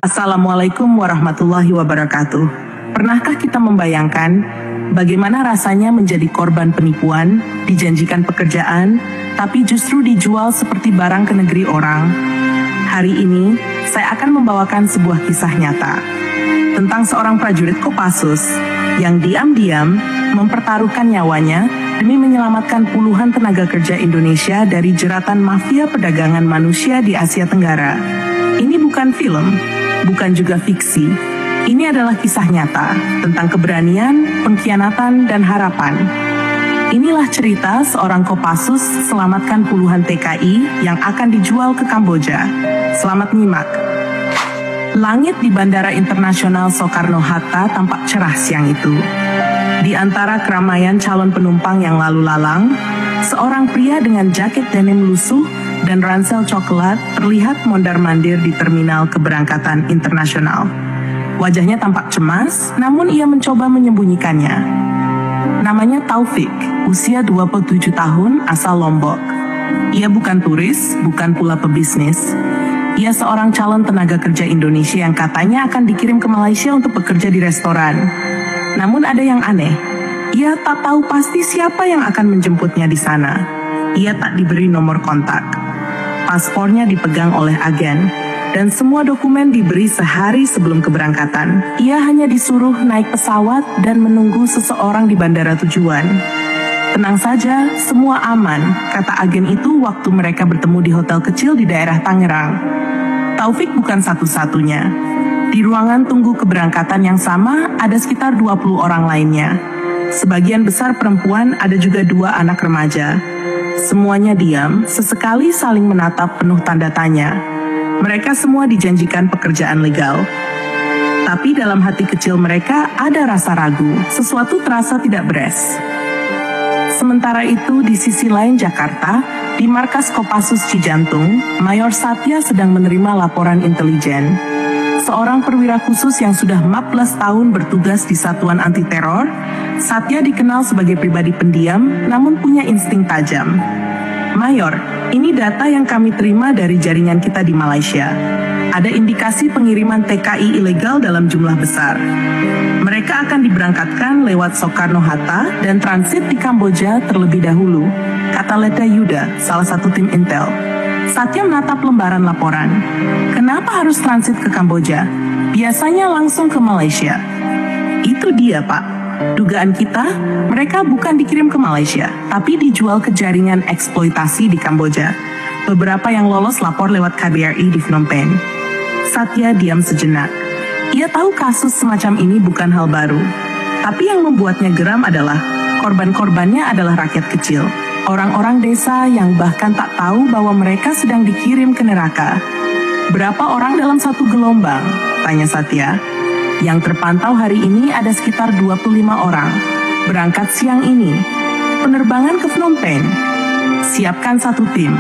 Assalamualaikum warahmatullahi wabarakatuh. Pernahkah kita membayangkan bagaimana rasanya menjadi korban penipuan, dijanjikan pekerjaan, tapi justru dijual seperti barang ke negeri orang? Hari ini, saya akan membawakan sebuah kisah nyata tentang seorang prajurit Kopassus yang diam-diam mempertaruhkan nyawanya demi menyelamatkan puluhan tenaga kerja Indonesia dari jeratan mafia perdagangan manusia di Asia Tenggara. Ini bukan film, bukan juga fiksi. Ini adalah kisah nyata tentang keberanian, pengkhianatan, dan harapan. Inilah cerita seorang Kopassus selamatkan puluhan TKI yang akan dijual ke Kamboja. Selamat nyimak. Langit di Bandara Internasional Soekarno-Hatta tampak cerah siang itu. Di antara keramaian calon penumpang yang lalu lalang, seorang pria dengan jaket denim lusuh dan ransel coklat terlihat mondar-mandir di terminal keberangkatan internasional. Wajahnya tampak cemas, namun ia mencoba menyembunyikannya. Namanya Taufik, usia 27 tahun, asal Lombok. Ia bukan turis, bukan pula pebisnis. Ia seorang calon tenaga kerja Indonesia yang katanya akan dikirim ke Malaysia untuk bekerja di restoran. Namun ada yang aneh, ia tak tahu pasti siapa yang akan menjemputnya di sana. Ia tak diberi nomor kontak. Paspornya dipegang oleh agen, dan semua dokumen diberi sehari sebelum keberangkatan. Ia hanya disuruh naik pesawat dan menunggu seseorang di bandara tujuan. Tenang saja, semua aman, kata agen itu waktu mereka bertemu di hotel kecil di daerah Tangerang. Taufik bukan satu-satunya. Di ruangan tunggu keberangkatan yang sama, ada sekitar 20 orang lainnya. Sebagian besar perempuan, ada juga 2 anak remaja. Semuanya diam, sesekali saling menatap penuh tanda tanya. Mereka semua dijanjikan pekerjaan legal. Tapi dalam hati kecil mereka ada rasa ragu, sesuatu terasa tidak beres. Sementara itu, di sisi lain Jakarta, di markas Kopassus Cijantung, Mayor Satya sedang menerima laporan intelijen. Seorang perwira khusus yang sudah 14 tahun bertugas di Satuan Anti Teror, Satya dikenal sebagai pribadi pendiam, namun punya insting tajam. Mayor, ini data yang kami terima dari jaringan kita di Malaysia. Ada indikasi pengiriman TKI ilegal dalam jumlah besar. Mereka akan diberangkatkan lewat Soekarno-Hatta dan transit di Kamboja terlebih dahulu, kata Leta Yuda, salah satu tim intel. Satya menatap lembaran laporan. Kenapa harus transit ke Kamboja? Biasanya langsung ke Malaysia. Itu dia, Pak. Dugaan kita, mereka bukan dikirim ke Malaysia, tapi dijual ke jaringan eksploitasi di Kamboja. Beberapa yang lolos lapor lewat KBRI di Phnom Penh. Satya diam sejenak. Ia tahu kasus semacam ini bukan hal baru. Tapi yang membuatnya geram adalah korban-korbannya adalah rakyat kecil. Orang-orang desa yang bahkan tak tahu bahwa mereka sedang dikirim ke neraka. Berapa orang dalam satu gelombang? Tanya Satya. Yang terpantau hari ini ada sekitar 25 orang. Berangkat siang ini. Penerbangan ke Phnom Penh. Siapkan satu tim.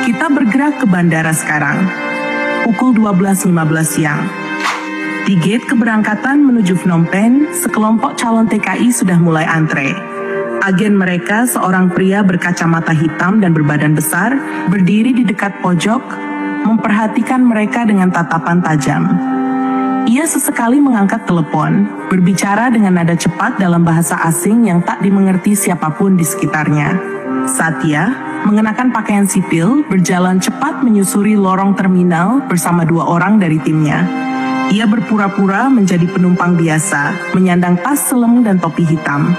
Kita bergerak ke bandara sekarang. Pukul 12.15 siang. Di gate keberangkatan menuju Phnom Penh, sekelompok calon TKI sudah mulai antre. Agen mereka, seorang pria berkacamata hitam dan berbadan besar, berdiri di dekat pojok, memperhatikan mereka dengan tatapan tajam. Ia sesekali mengangkat telepon, berbicara dengan nada cepat dalam bahasa asing yang tak dimengerti siapapun di sekitarnya. Satya, mengenakan pakaian sipil, berjalan cepat menyusuri lorong terminal bersama 2 orang dari timnya. Ia berpura-pura menjadi penumpang biasa, menyandang tas selem dan topi hitam.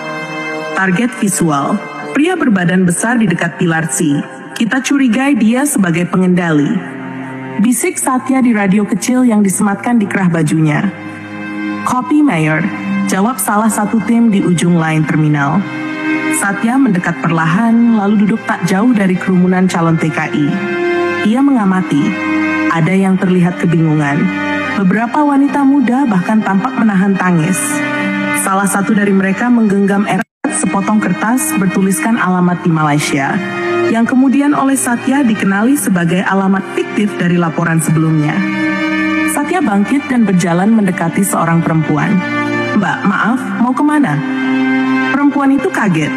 Target visual, pria berbadan besar di dekat pilar C. Kita curigai dia sebagai pengendali. Bisik Satya di radio kecil yang disematkan di kerah bajunya. Copy, Mayor, jawab salah satu tim di ujung lain terminal. Satya mendekat perlahan, lalu duduk tak jauh dari kerumunan calon TKI. Ia mengamati. Ada yang terlihat kebingungan. Beberapa wanita muda bahkan tampak menahan tangis. Salah satu dari mereka menggenggam erat sepotong kertas bertuliskan alamat di Malaysia, yang kemudian oleh Satya dikenali sebagai alamat fiktif dari laporan sebelumnya. Satya bangkit dan berjalan mendekati seorang perempuan. Mbak, maaf, mau kemana? Perempuan itu kaget.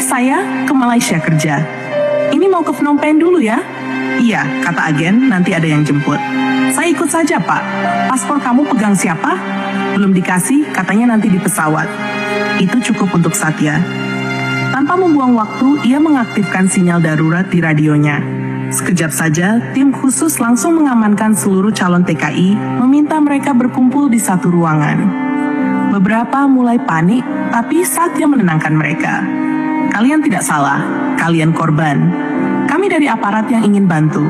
Saya ke Malaysia kerja. Ini mau ke Phnom Penh dulu ya? Iya, kata agen, nanti ada yang jemput. Saya ikut saja, Pak. Paspor kamu pegang siapa? Belum dikasih, katanya nanti di pesawat. Itu cukup untuk Satya. Tanpa membuang waktu, ia mengaktifkan sinyal darurat di radionya. Sekejap saja, tim khusus langsung mengamankan seluruh calon TKI, meminta mereka berkumpul di satu ruangan. Beberapa mulai panik, tapi Satya menenangkan mereka. Kalian tidak salah, kalian korban. Kami dari aparat yang ingin bantu.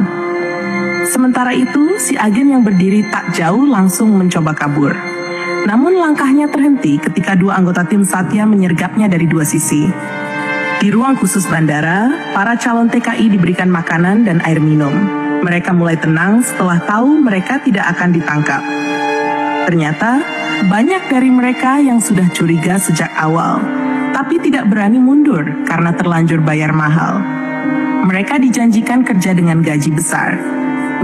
Sementara itu, si agen yang berdiri tak jauh langsung mencoba kabur. Namun langkahnya terhenti ketika dua anggota tim Satya menyergapnya dari dua sisi. Di ruang khusus bandara, para calon TKI diberikan makanan dan air minum. Mereka mulai tenang setelah tahu mereka tidak akan ditangkap. Ternyata, banyak dari mereka yang sudah curiga sejak awal, tapi tidak berani mundur karena terlanjur bayar mahal. Mereka dijanjikan kerja dengan gaji besar.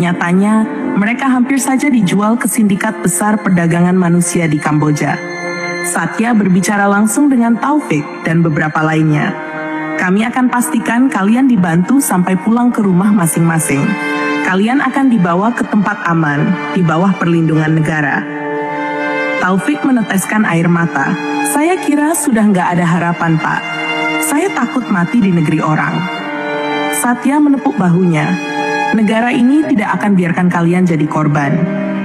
Nyatanya, mereka hampir saja dijual ke sindikat besar perdagangan manusia di Kamboja. Satya berbicara langsung dengan Taufik dan beberapa lainnya. Kami akan pastikan kalian dibantu sampai pulang ke rumah masing-masing. Kalian akan dibawa ke tempat aman, di bawah perlindungan negara. Taufik meneteskan air mata. Saya kira sudah nggak ada harapan, Pak. Saya takut mati di negeri orang. Satya menepuk bahunya. Negara ini tidak akan biarkan kalian jadi korban.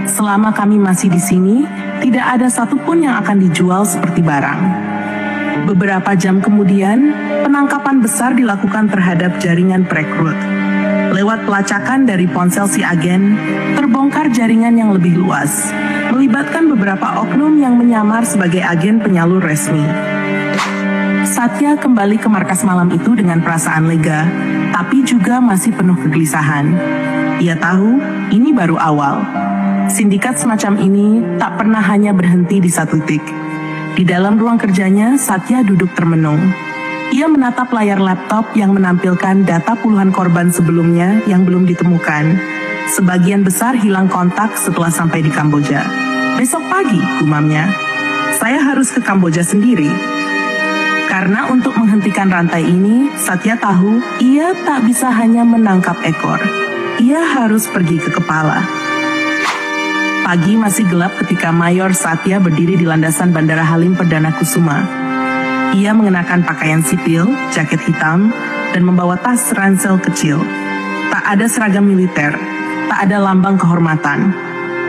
Selama kami masih di sini, tidak ada satupun yang akan dijual seperti barang. Beberapa jam kemudian, penangkapan besar dilakukan terhadap jaringan perekrut. Lewat pelacakan dari ponsel si agen, terbongkar jaringan yang lebih luas, melibatkan beberapa oknum yang menyamar sebagai agen penyalur resmi. Satya kembali ke markas malam itu dengan perasaan lega, tapi juga masih penuh kegelisahan. Ia tahu ini baru awal. Sindikat semacam ini tak pernah hanya berhenti di satu titik. Di dalam ruang kerjanya, Satya duduk termenung. Ia menatap layar laptop yang menampilkan data puluhan korban sebelumnya yang belum ditemukan. Sebagian besar hilang kontak setelah sampai di Kamboja. Besok pagi, gumamnya, saya harus ke Kamboja sendiri. Karena untuk menghentikan rantai ini, Satya tahu ia tak bisa hanya menangkap ekor. Ia harus pergi ke kepala. Pagi masih gelap ketika Mayor Satya berdiri di landasan Bandara Halim Perdana Kusuma. Ia mengenakan pakaian sipil, jaket hitam, dan membawa tas ransel kecil. Tak ada seragam militer, tak ada lambang kehormatan.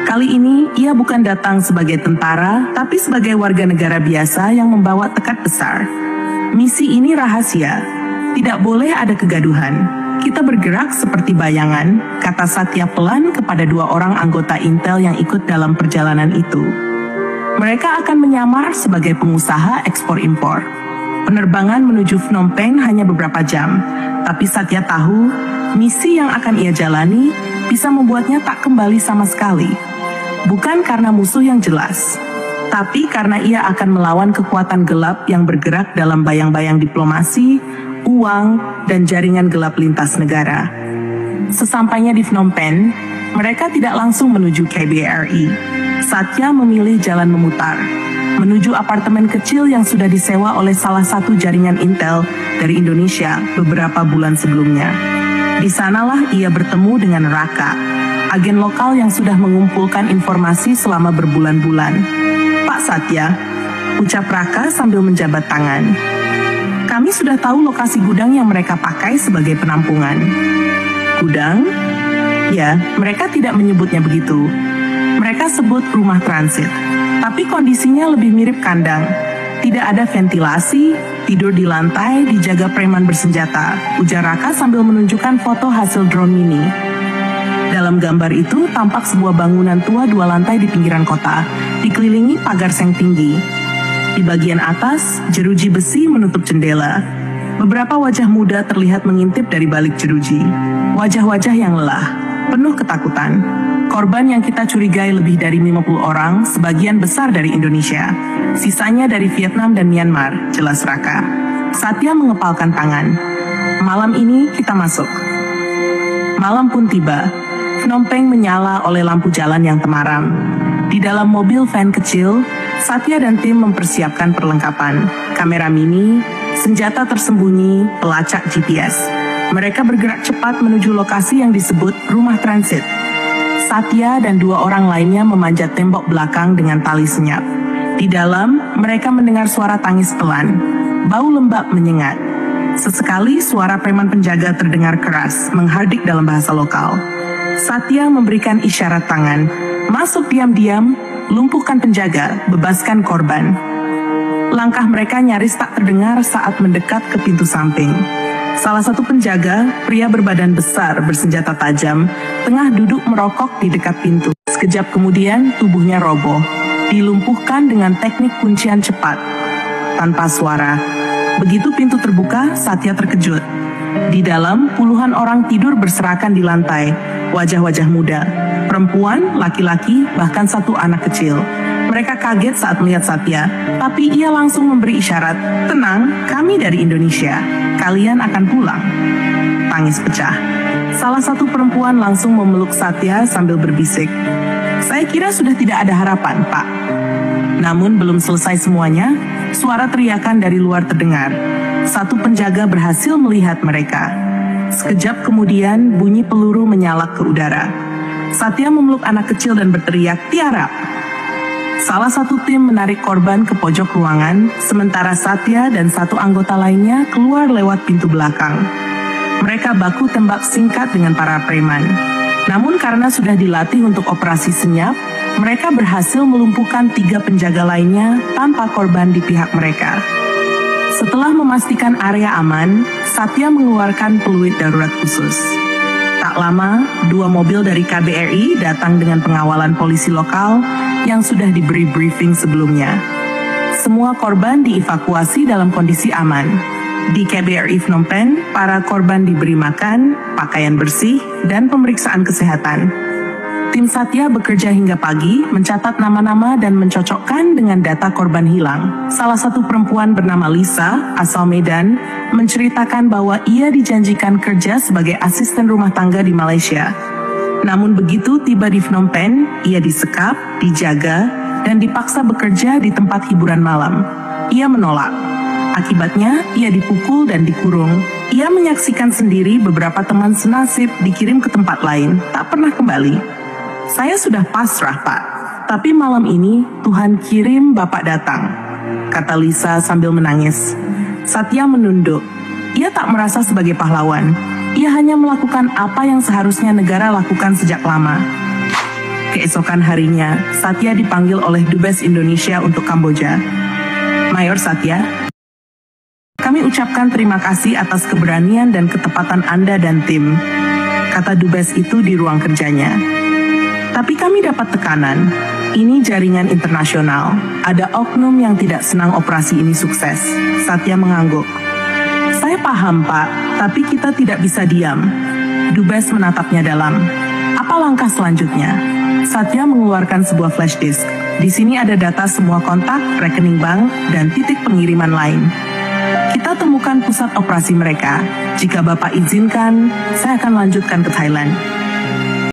Kali ini, ia bukan datang sebagai tentara, tapi sebagai warga negara biasa yang membawa tekad besar. Misi ini rahasia, tidak boleh ada kegaduhan. Kita bergerak seperti bayangan, kata Satya pelan kepada dua orang anggota Intel yang ikut dalam perjalanan itu. Mereka akan menyamar sebagai pengusaha ekspor-impor. Penerbangan menuju Phnom Penh hanya beberapa jam, tapi Satya tahu misi yang akan ia jalani bisa membuatnya tak kembali sama sekali. Bukan karena musuh yang jelas, tapi karena ia akan melawan kekuatan gelap yang bergerak dalam bayang-bayang diplomasi, uang, dan jaringan gelap lintas negara. Sesampainya di Phnom Penh, mereka tidak langsung menuju KBRI. Satya memilih jalan memutar, menuju apartemen kecil yang sudah disewa oleh salah satu jaringan Intel dari Indonesia beberapa bulan sebelumnya. Di sanalah ia bertemu dengan Raka, agen lokal yang sudah mengumpulkan informasi selama berbulan-bulan. Pak Satya, ucap Raka sambil menjabat tangan. Kami sudah tahu lokasi gudang yang mereka pakai sebagai penampungan. Gudang? Ya, mereka tidak menyebutnya begitu. Mereka sebut rumah transit. Tapi kondisinya lebih mirip kandang. Tidak ada ventilasi, tidur di lantai, dijaga preman bersenjata, ujar Raka sambil menunjukkan foto hasil drone mini. Dalam gambar itu tampak sebuah bangunan tua 2 lantai di pinggiran kota, dikelilingi pagar seng tinggi. Di bagian atas, jeruji besi menutup jendela. Beberapa wajah muda terlihat mengintip dari balik jeruji. Wajah-wajah yang lelah, penuh ketakutan. Korban yang kita curigai lebih dari 50 orang, sebagian besar dari Indonesia. Sisanya dari Vietnam dan Myanmar, jelas Raka. Satya mengepalkan tangan. Malam ini kita masuk. Malam pun tiba. Phnom Penh menyala oleh lampu jalan yang temaram. Di dalam mobil van kecil, Satya dan tim mempersiapkan perlengkapan, kamera mini, senjata tersembunyi, pelacak GPS. Mereka bergerak cepat menuju lokasi yang disebut rumah transit. Satya dan 2 orang lainnya memanjat tembok belakang dengan tali senyap. Di dalam, mereka mendengar suara tangis pelan. Bau lembab menyengat. Sesekali suara preman penjaga terdengar keras, menghardik dalam bahasa lokal. Satya memberikan isyarat tangan. Masuk diam-diam, lumpuhkan penjaga, bebaskan korban. Langkah mereka nyaris tak terdengar saat mendekat ke pintu samping. Salah satu penjaga, pria berbadan besar bersenjata tajam, tengah duduk merokok di dekat pintu. Sekejap kemudian tubuhnya roboh, dilumpuhkan dengan teknik kuncian cepat, tanpa suara. Begitu pintu terbuka, Satya terkejut. Di dalam, puluhan orang tidur berserakan di lantai, wajah-wajah muda, perempuan, laki-laki, bahkan 1 anak kecil. Mereka kaget saat melihat Satya, tapi ia langsung memberi isyarat, "Tenang, kami dari Indonesia. Kalian akan pulang." Tangis pecah. Salah satu perempuan langsung memeluk Satya sambil berbisik, "Saya kira sudah tidak ada harapan, Pak." Namun belum selesai semuanya, suara teriakan dari luar terdengar. Satu penjaga berhasil melihat mereka. Sekejap kemudian, bunyi peluru menyalak ke udara. Satya memeluk anak kecil dan berteriak, "Tiarap!" Salah satu tim menarik korban ke pojok ruangan, sementara Satya dan 1 anggota lainnya keluar lewat pintu belakang. Mereka baku tembak singkat dengan para preman. Namun karena sudah dilatih untuk operasi senyap, mereka berhasil melumpuhkan 3 penjaga lainnya tanpa korban di pihak mereka. Setelah memastikan area aman, Satya mengeluarkan peluit darurat khusus. Tak lama, 2 mobil dari KBRI datang dengan pengawalan polisi lokal yang sudah diberi briefing sebelumnya. Semua korban dievakuasi dalam kondisi aman. Di KBRI Phnom Penh, para korban diberi makan, pakaian bersih, dan pemeriksaan kesehatan. Tim Satya bekerja hingga pagi, mencatat nama-nama dan mencocokkan dengan data korban hilang. Salah satu perempuan bernama Lisa, asal Medan, menceritakan bahwa ia dijanjikan kerja sebagai asisten rumah tangga di Malaysia. Namun begitu tiba di Phnom Penh, ia disekap, dijaga, dan dipaksa bekerja di tempat hiburan malam. Ia menolak. Akibatnya, ia dipukul dan dikurung. Ia menyaksikan sendiri beberapa teman senasib dikirim ke tempat lain, tak pernah kembali. "Saya sudah pasrah, Pak. Tapi malam ini Tuhan kirim Bapak datang," kata Lisa sambil menangis. Satya menunduk. Ia tak merasa sebagai pahlawan. Ia hanya melakukan apa yang seharusnya negara lakukan sejak lama. Keesokan harinya, Satya dipanggil oleh Dubes Indonesia untuk Kamboja. "Mayor Satya, kami ucapkan terima kasih atas keberanian dan ketepatan Anda dan tim," kata Dubes itu di ruang kerjanya. "Tapi kami dapat tekanan. Ini jaringan internasional. Ada oknum yang tidak senang operasi ini sukses." Satya mengangguk. "Saya paham, Pak, tapi kita tidak bisa diam." Dubes menatapnya dalam. "Apa langkah selanjutnya?" Satya mengeluarkan sebuah flash disk. Di sini ada data semua kontak, rekening bank, dan titik pengiriman lain. "Kita temukan pusat operasi mereka. Jika Bapak izinkan, saya akan lanjutkan ke Thailand."